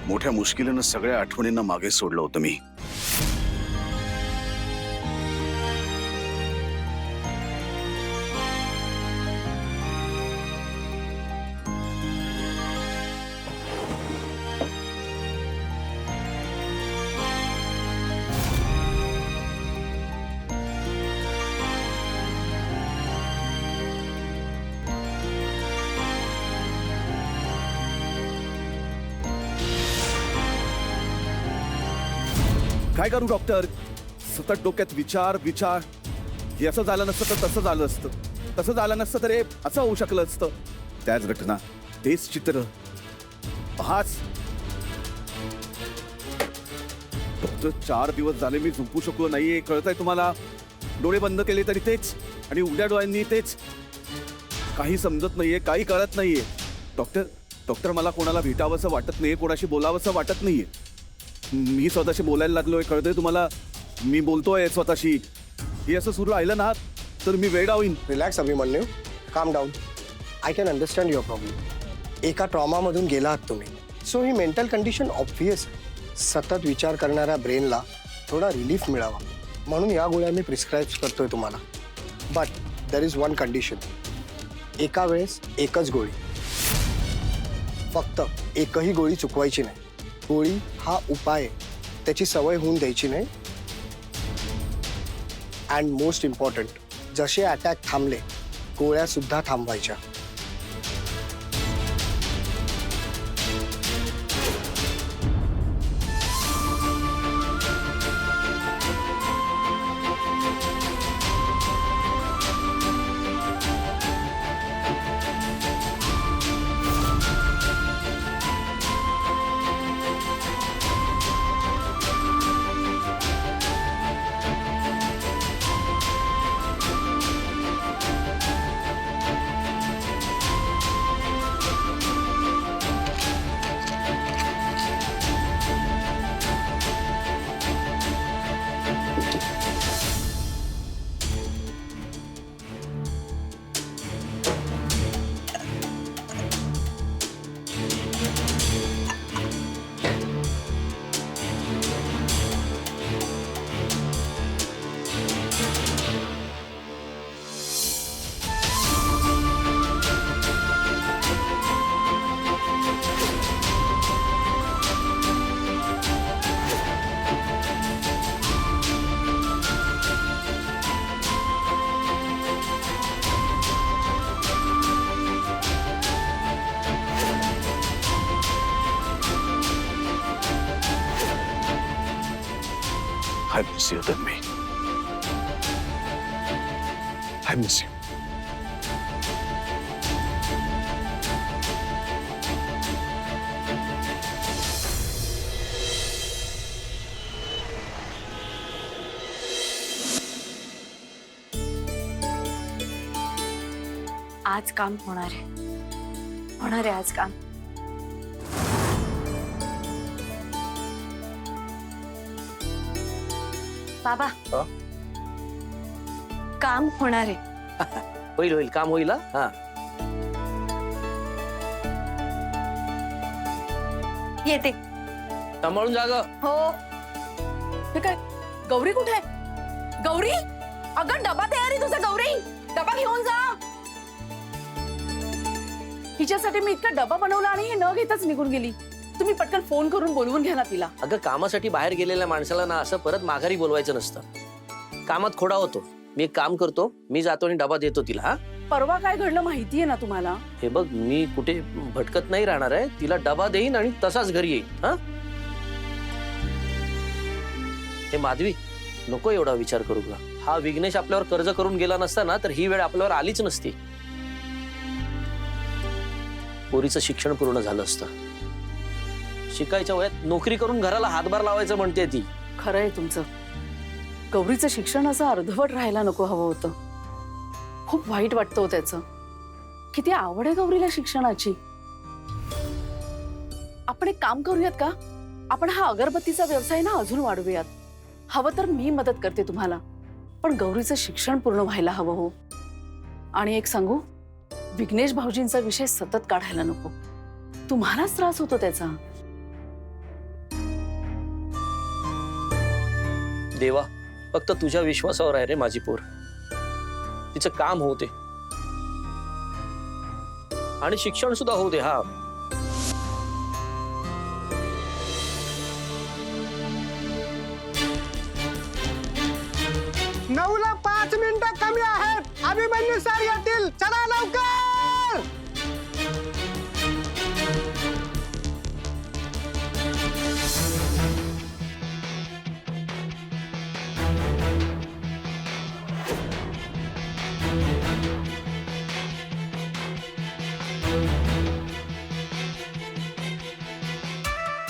मोठ्या मुश्किलीनं सगळ्या आठवणींना मागे सोडलं होतं मी. काय करू डॉक्टर? सतत डोक्यात विचार विचार. हे असं झालं नसतं तर तसं झालं असतं, तसं झालं नसतं तर हे असं होऊ शकलं असतं. त्याच घटना, तेच चित्र, हाच. डॉक्टर 4 दिवस झाले मी झोपू शकलो नाहीये, कळतंय तुम्हाला? डोळे बंद केले तरी तेच, आणि उघड्या डोळ्यांनी तेच. काही समजत नाहीये, काही कळत नाहीये. डॉक्टर डॉक्टर मला कोणाला भेटावंसं वाटत नाहीये, कोणाशी बोलावंसं वाटत नाहीये. मी स्वतःशी बोलायला लागलोय, कळतंय तुम्हाला? मी बोलतोय स्वतःशी. हे असं सुरू राहिलं ना तर मी वेडा होईन. रिलॅक्स अभिमन्यू, काम down. I can understand your problem. एका ट्रॉमामधून गेला आहात तुम्ही, सो ही मेंटल कंडिशन ऑब्व्हियस आहे. सतत विचार करणाऱ्या ब्रेनला थोडा रिलीफ मिळावा म्हणून या गोळ्या मी प्रिस्क्राईब करतोय तुम्हाला. But there is one condition. एका वेळेस एकच गोळी, फक्त एकही गोळी चुकवायची नाही. गोळी हा उपाय आहे, त्याची सवय होऊन द्यायची नाही. अँड मोस्ट इम्पॉर्टंट, जसे अटॅक थांबले गोळ्या सुद्धा थांबवायच्या. I miss you, Tanvi. I miss you. आज काम होणार आहे, होणार आहे आज काम. बाबा, काम होणार आहे. होईल होईल, काम होईल. हा, येते. सांभाळून जाग. हो. हे काय, गौरी कुठे आहे? गौरी, अगं डबा तयारी तुझा. गौरी, डबा घेऊन जा. हिच्यासाठी मी इतका डबा बनवला आणि हे न घेताच निघून गेली. तुम्ही पटकन फोन करून बोलवून घ्या ना तिला. अगं, कामासाठी बाहेर गेलेल्या माणसाला ना असं परत माघारी बोलवायचं नसतं. कामात खोडा होतो. मी एक काम करतो, मी जातो आणि डबा देतो तिला. हा, परवा काय घडलं माहितीये ना तुम्हाला? हे बघ, मी कुठे भटकत नाही राहणार आहे. तिला डबा देईन आणि तसाच घरी येईन. हा, हे माधवी, नको एवढा विचार करू का. हा विघ्नेश आपल्यावर कर्ज करून गेला नसता ना तर ही वेळ आपल्यावर आलीच नसती. पोरीचं शिक्षण पूर्ण झालं असतं. शिकायच्या वयात नोकरी करून घराला हातभार लावायचं म्हणते ती. खरंय तुमचं. गौरीचं शिक्षण असं अर्धवट राहायला नको हवं होतं. खूप वाईट वाटतं त्याचं. किती आवड आहे गौरीला शिक्षणाची. आपण एक काम करूयात का? आपण हा अगरबत्तीचा व्यवसाय ना अजून वाढवूयात. हवं तर मी मदत करते तुम्हाला, पण गौरीचं शिक्षण पूर्ण व्हायला हवं हो. आणि एक सांगू, विघ्नेश भाऊजींचा विषय सतत काढायला नको. तुम्हालाच त्रास होतो त्याचा. देवा, फक्त तुझ्या विश्वासावर आहे रे माझी पोर. तिचं काम होऊ दे आणि शिक्षण सुद्धा होऊ दे. हा, नऊला 5 मिनिटं कमी आहेत. अभिमन्यू सर येतील, चला लवकर.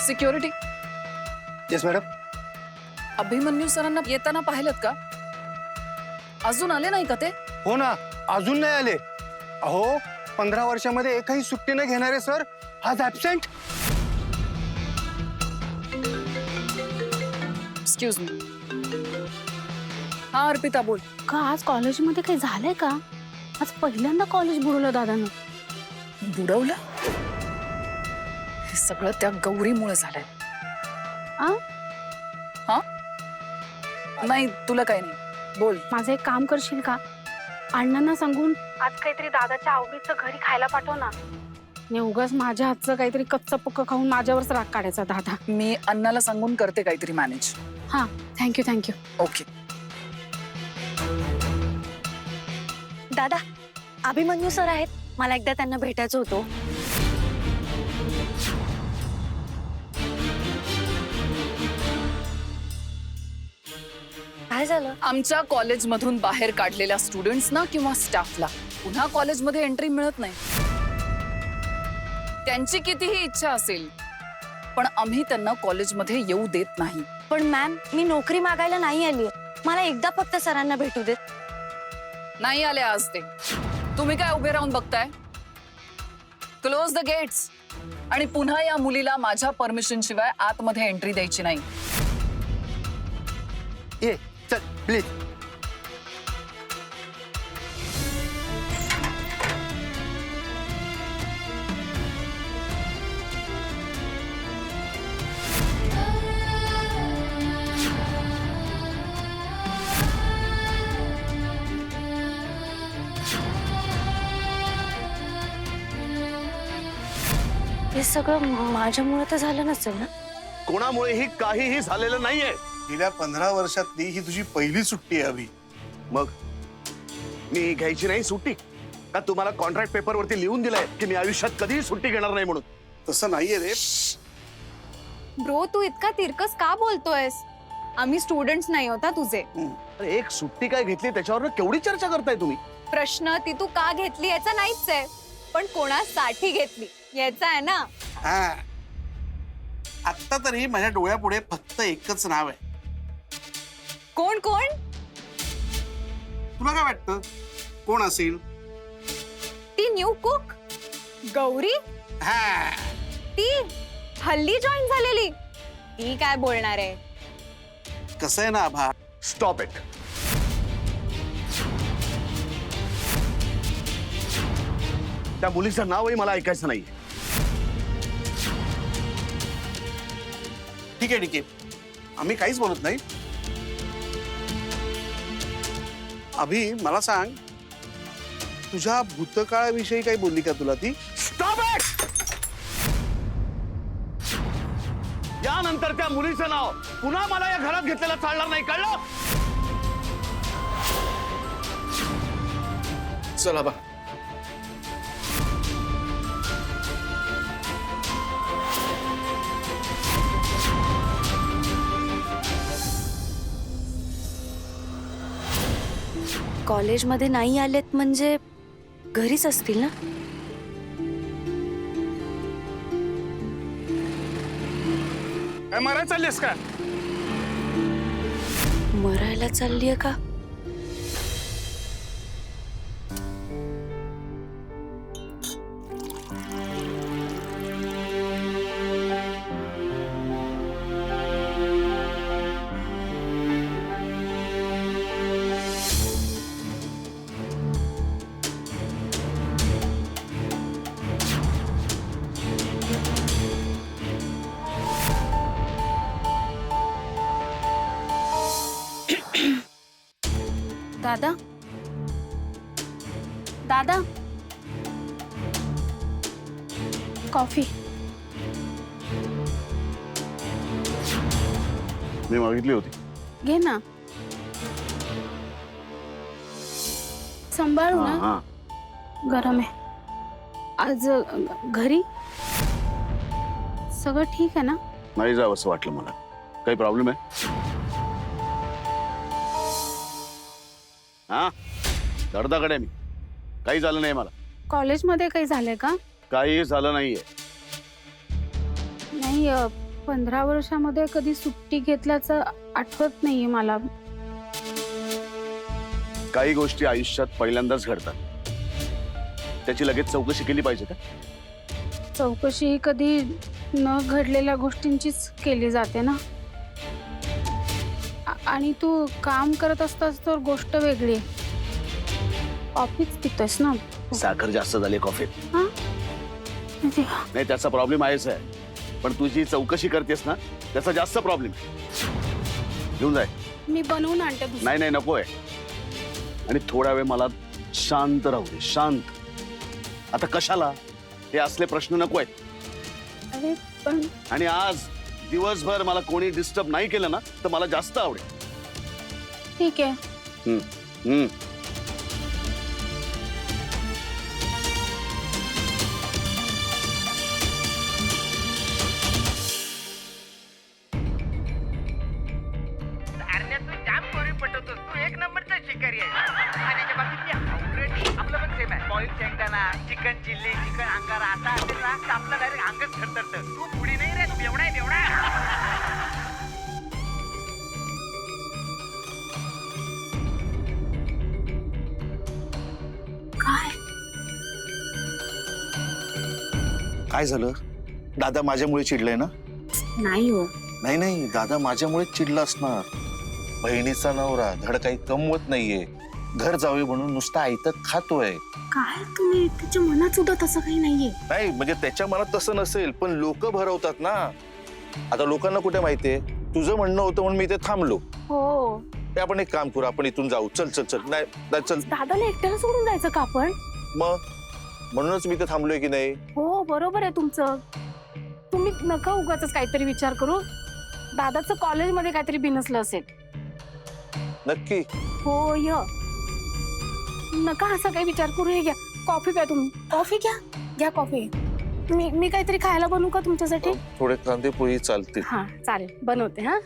Security, yes madam. अभिमन्यू सरांना येताना पाहिलं का? अजून आले नाही का ते? हो ना, अजून नाही आले. अहो 15 वर्षामध्ये एकही सुट्टी न घेणारे सर आज ऍबसेंट. Excuse me. हा अर्पिता बोल. का आज कॉलेजमध्ये काही झालंय का? आज पहिल्यांदा कॉलेज बुडवलं दादानं. बुडवलं? हे सगळं त्या गौरीमुळे झालंय. आ? हा? नाही, तुला काही नाही. बोल. माझं एक काम करशील का? अण्णांना सांगून आज काहीतरी दादाच्या आवडीचं घरी खायला पाठव ना. मी उगाच माझ्या हातचं काहीतरी कच्चं पक्क खाऊन माझ्यावरच राग काढायचा दादा. मी अण्णाला सांगून करते काहीतरी मॅनेज. हा, थँक्यू थँक्यू. ओके. दादा, अभिमन्यू सर आहेत, मला एकदा त्यांना भेटायचं होतं. काय झालं? आमच्या कॉलेजमधून बाहेर काढलेल्या स्टुडंट्सना किंवा स्टाफला पुन्हा कॉलेजमध्ये एंट्री मिळत नाही. त्यांची कितीही इच्छा असेल पण आम्ही त्यांना कॉलेजमध्ये येऊ देत नाही. पण मॅम, मी नोकरी मागायला नाही आली. मला एकदा फक्त सरांना भेटू देत. नाही आले आज ते. तुम्ही काय उभे राहून बघताय? Close the gates. आणि पुन्हा या मुलीला माझ्या परमिशन शिवाय आतमध्ये एंट्री द्यायची नाही. ये चल प्लीज. हे सगळं माझ्यामुळे तर झालं नसेल ना? कोणामुळेही काहीही झालेलं नाहीये. गेल्या 15 वर्षातली ही तुझी पहिली सुट्टी आहे अभि. मग मी घ्यायची नाही सुट्टी का? तुम्हाला कॉन्ट्रॅक्ट पेपरवरती लिहून दिलंय की मी आयुष्यात कधीही सुट्टी घेणार नाही म्हणून. तसं नाहीये रे. ब्रो, तू इतका तिरकस का बोलतोयस? आम्ही स्टुडंट्स नाही होता तुझे. अरे एक सुट्टी काय घेतली त्याच्यावर केवढी चर्चा करताय तुम्ही? प्रश्न ती तू का घेतली याचा नाहीच आहे, पण कोणासाठी घेतली याचा आहे ना. हा, आता तरी माझ्या डोळ्यापुढे फक्त एकच नाव आहे. कोण कोण? तुला काय वाटतं कोण असेल? ती न्यू कुक गौरी. हा, ती हल्ली जॉईन झालेली. ती काय बोलणार आहे? कसं आहे ना आभा, स्टॉप इट. त्या मुलीचं नावही मला ऐकायचं नाहीये. ठीक आहे ठीक आहे, आम्ही काहीच बोलत नाही. अभि मला सांग, तुझ्या भूतकाळाविषयी काही बोलली का तुला ती? Stop it. यानंतर त्या मुलीचं नाव पुन्हा मला या घरात घेतलेलं चालणार नाही, कळलं? चल आबा. कॉलेजमध्ये नाही आलेत म्हणजे घरीच असतील ना? काय मारायला चाललीस का? मरायला चाललीये का? दादा दादा कॉफी. मी मागितली होती. घे ना. सांभाळू हा, ना. हा. गरम आहे. आज घरी सगळं ठीक आहे ना? नाही जावं असं वाटलं मला. काही प्रॉब्लेम आहे? हा, धडधाकडे मी. काही झालं नाही मला. कॉलेजमध्ये काही झालंय का? काही झालं नाहीये. नाही 15 वर्षामध्ये कधी सुट्टी घेतल्याचं आठवत नाहीये मला. काही गोष्टी आयुष्यात पहिल्यांदाच घडतात. त्याची लगेच चौकशी केली पाहिजे का? चौकशी ही कधी न घडलेल्या गोष्टींचीच केली जाते ना. आणि तू काम करत असतास तर गोष्ट वेगळी आहे. कॉफीच पितोयस ना. साखर जास्त झाली कॉफीत. हा? नाही त्याचा प्रॉब्लेम आहेच आहे. पण तुझी चौकशी करतेस ना त्याचा जास्त प्रॉब्लेम. घेऊन जाय. मी बनवून आणते दुसरं. नाही नाही नकोय. आणि थोडा वेळ मला शांत राहू दे. शांत. आता कशाला हे असले प्रश्न नको आहेत. अरे पण आणि आज दिवसभर मला कोणी डिस्टर्ब नाही केलं ना तर मला जास्त आवडेल. ठीक आहे. हम्म, हम्म. जाम गोरी पटवतोस तू. एक नंबरचा शिकारी आहे. खाण्याच्या बाबतीत आपलं पण सेम आहे. बॉईल शेंगदाणा, चिकन चिल्ली, चिकन अंगारा असा असेल ना तर आपलं डायरेक्ट अंगच थरथरतं. तू पुढे नाही रे. तू एवढा आहे एवढा. काय झालं? दादा माझ्यामुळे चिडलाय ना? नाही हो. नाही नाही, दादा माझ्यामुळे चिडला असणार. बहिणीचा नवरा धड काही कमवत नाहीये. घर जावे म्हणून नुसता आयतच खातोय. काय तुम्ही त्याच्या मनात सुद्धा तसं काही नाहीये. नाही म्हणजे त्याच्या मनात तसं नसेल पण लोक भरवतात ना. आता लोकांना कुठे माहितीये तुझं म्हणणं होतं म्हणून मी इथे थांबलो. हो. ते आपण एक काम करू. आपण इथून जाऊ. चल चल चल. नाही नाही, चल. दादाला एकट्याला सोडून जायचं का आपण? मग म्हणूनच मी इथे थांबलोय की नाही. हो बरोबर आहे तुमचं. तुम्ही नका उगाच काहीतरी विचार करू. दादाचं कॉलेजमध्ये काहीतरी बिनसलं असेल. नक्की. हो य नका असा काही विचार करू. हे घ्या कॉफी प्या तुम्ही. कॉफी घ्या. घ्या कॉफी. मी काहीतरी खायला बनवू का तुमच्यासाठी? थोडे कांदे पोळी चालतील. हा चालेल बनवते. हा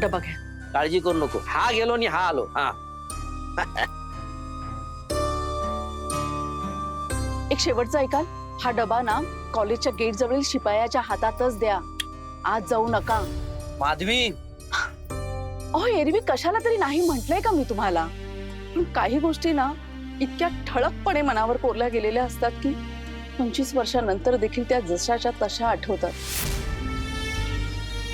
डबा घ्या. काळजी करू नको. हा गेलो आणि हा आलो. हा एक शेवटचा ऐकाल. हा डबा ना कॉलेजच्या गेट जवळील शिपायाच्या हातातच द्या. आज जाऊ नका. माधवी अहो एरवी कशाला तरी नाही म्हटलंय का मी तुम्हाला. पण काही गोष्टी ना इतक्या ठळकपणे मनावर कोरल्या गेलेल्या असतात की 25 वर्षानंतर देखील त्या जशाच्या तशा आठवतात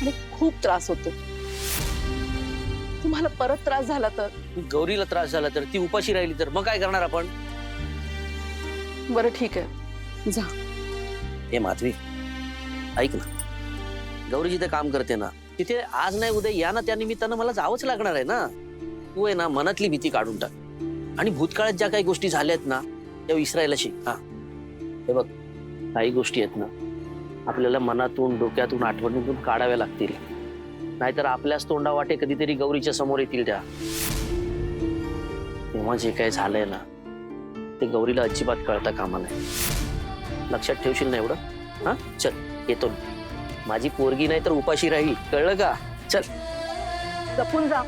आणि खूप त्रास होतो. तुम्हाला परत त्रास झाला तर? गौरीला त्रास झाला तर, ती उपाशी राहिली तर मग काय करणार आपण? बरं ठीक आहे जा. हे माधवी ऐक ना. गौरी जिथे काम करते ना तिथे आज नाही उद्या या ना त्या निमित्तानं मला जावंच लागणार आहे ना. तू आहे ना मनातली भीती काढून टाक आणि भूतकाळात ज्या काही गोष्टी झाल्यात ना त्या विसरायला शिक. हा हे बघ काही गोष्टी आहेत ना आपल्याला मनातून डोक्यातून आठवणीतून काढाव्या लागतील. नाहीतर आपल्याच तोंडावाटे कधीतरी गौरीच्या समोर येतील त्या. तेव्हा जे काही झालंय ना ते गौरीला अजिबात कळता कामा नाही. लक्षात ठेवशील ना एवढं? हा चल येतो. माझी पोरगी नाही तर उपाशी राहील. कळलं का? चल जपून जा.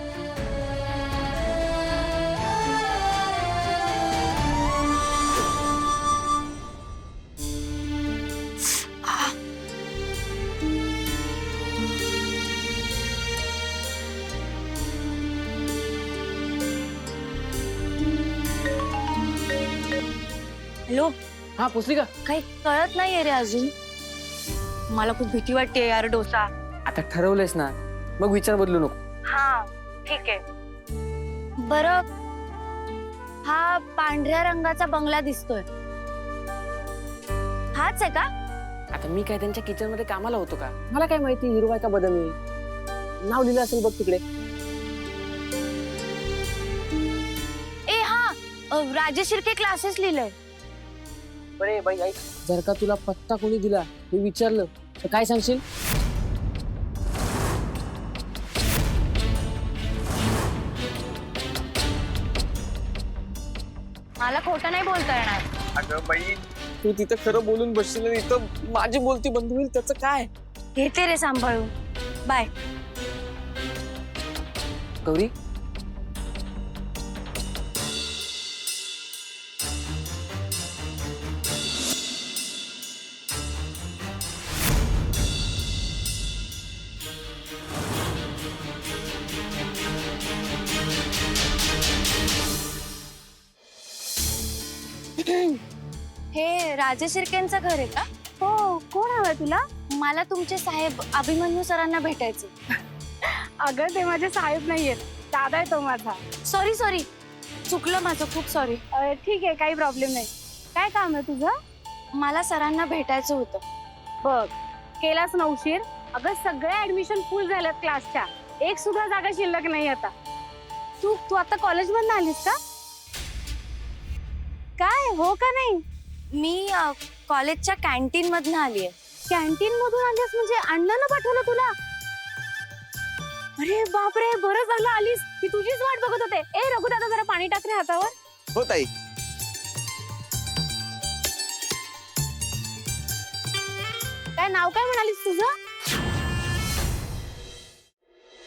हॅलो. हा पोचली का? काही कळत नाहीये रे अजून. मला खूप भीती वाटते यार. डोसा. आता ठरवलंयस ना मग विचार बदलू नको. हा ठीक आहे. बरं हा पांढऱ्या रंगाचा बंगला दिसतोय हाच आहे का? आता मी काय त्यांच्या किचन मध्ये कामाला होतो का? मला काय माहिती हिरवा का बदामी. नाव लिहिलं असेल बघ तिकडे. राजेश शिर्के क्लासेस लिहिलंय. बरे बाई ऐक, जर का तुला पत्ता कोणी दिला हे विचारलं तर काय सांगशील? मला खोटं नाही बोलता येणार. अगं बाई, तू तिथं खरं बोलून बसशील आणि इथं माझी बोलती बंद होईल, त्याचं काय? घेते रे सांभाळून. बाय. गौरी, हे राजेश शिर्केंचं घर आहे का? हो, कोण हवंय तुला? मला तुमचे साहेब अभिमन्यू सरांना भेटायचे. अगं ते माझे साहेब नाहीयेत, दादा आहे तो माझा. सॉरी सॉरी, चुकलं माझं, खूप सॉरी. ठीक आहे, काही प्रॉब्लेम नाही. काय काम आहे तुझं? मला सरांना भेटायचं होतं. बघ, केलास ना उशीर. अगं सगळ्या ऍडमिशन फुल झाल्यात क्लासच्या, एक सुद्धा जागा शिल्लक नाही आता. तू तू आता कॉलेज मधून आलीस का? काय हो का नाही? मी कॉलेजच्या कॅन्टीन मधनं आलीये. कॅन्टीन मधून आलीस म्हणजे अण्णानं पाठवलं तुला? अरे बापरे, बरं झालं आलीस. मी तुझीच वाट बघत होते. ए रघु दादा, जरा पाणी टाक रे हातावर. हो ताई. काय नाव काय म्हणालीस तुझं?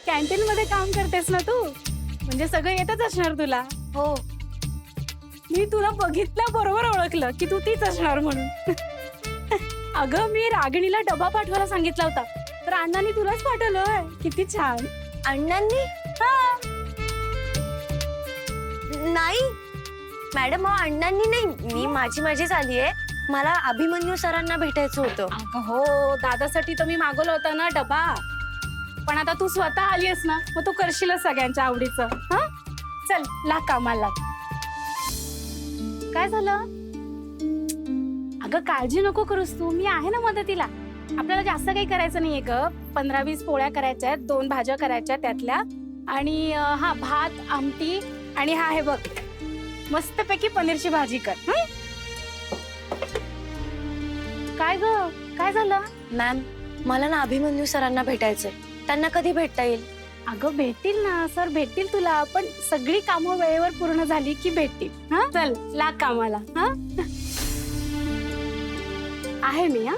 कॅन्टीन मध्ये काम करतेस ना तू, म्हणजे सगळं येतच असणार तुला. हो, मी तुला बघितल्या बरोबर ओळखलं की तू तीच असणार म्हणून. अगं मी रागिणीला डबा पाठवायला सांगितला होता, तर अण्णांनी तुलाच पाठवलंय. किती छान. अण्णांनी? नाही मॅडम, अण्णांनी नाही, मी माझीच आलीये. मला अभिमन्यू सरांना भेटायचं होतं. अगं हो, दादासाठी तर मी मागवलं होतं ना डबा. पण आता तू स्वतः आलीस ना, मग तू करशीलच सगळ्यांच्या आवडीचं. हा चल, लाग कामाला लाग. काय झालं? अगं काळजी नको करूस तू, मी आहे ना मदतीला. आपल्याला जास्त काही करायचं नाहीये ग. 15-20 पोळ्या करायच्या आहेत, 2 भाज्या करायच्या त्यातल्या, आणि हा भात, आमटी, आणि हा हे बघ मस्तपैकी पनीरची भाजी कर. काय ग, काय झालं? मॅम, मला ना अभिमन्यू सरांना भेटायचंय. त्यांना कधी भेटता येईल? अगं भेटतील ना सर, भेटतील तुला. पण सगळी कामं वेळेवर पूर्ण झाली की भेटतील. हा चल, लाग कामाला. हा आहे मी. हा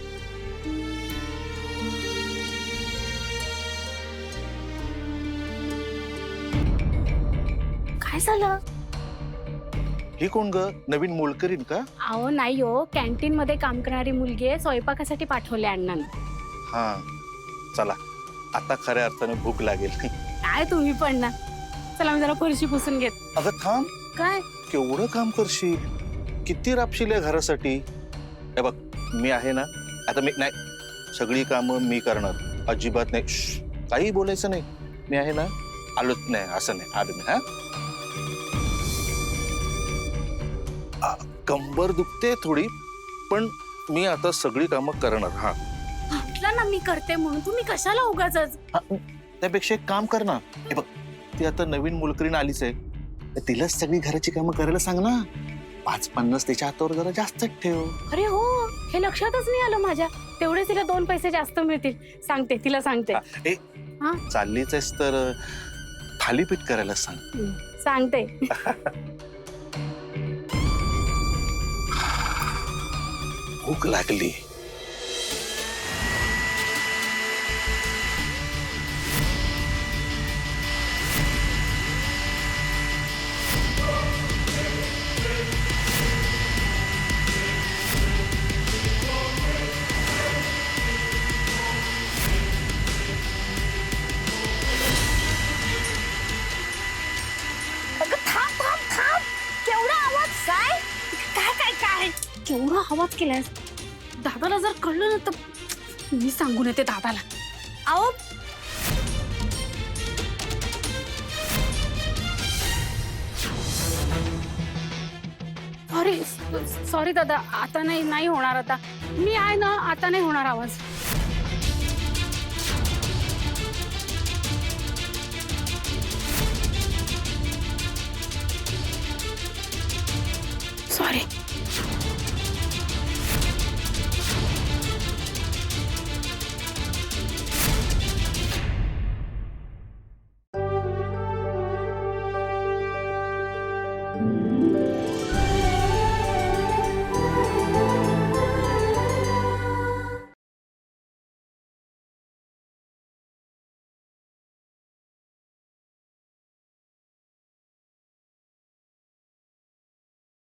काय झालं? ही कोण ग, नवीन मोलकरीण का? अहो नाही हो, कॅन्टीन मध्ये काम करणारी मुलगी आहे, स्वयंपाकासाठी पाठवले अण्णांनी. हा चला, आता खऱ्या अर्थाने भूक लागेल. काय तुम्ही पण ना. चला मी जरा फरशी पुसून घेत. अगं थांब, काय? केवढं काम करशील, किती राबशील या घरासाठी. हे बघ, मी आहे ना, आता मी नाही, सगळी कामं मी करणार, अजिबात नाही. काही बोलायचं नाही, मी आहे ना, आलोच नाही, असं नाही, आलो मी. हा कंबर दुखते थोडी, पण मी आता सगळी कामं करणार. हा म्हटलं ना मी करते म्हणून, तुम्ही कशाला उगाचच. त्यापेक्षा एक काम कर ना, हे बघ, ती आता नवीन मुलकरीण आलीच आहे, तिलाच सगळी घराची कामं करायला सांग ना. 5-50 त्याच्या हातावर जरा जास्तच ठेव. अरे हो, हे लक्षातच नाही आलं माझ्या. तेवढे तिला 2 पैसे जास्त मिळतील. सांगते तिला, सांगते. हा? चाललीच आहेस तर थालीपीठ करायला सांग. सांगते. भूक लागली. केवढा आवाज केलाय. दादाला जर कळलं ना तर मी सांगून येते दादाला. अहो सॉरी दादा, आता नाही होणार. आता मी आहे ना, आता नाही होणार आवाज. सॉरी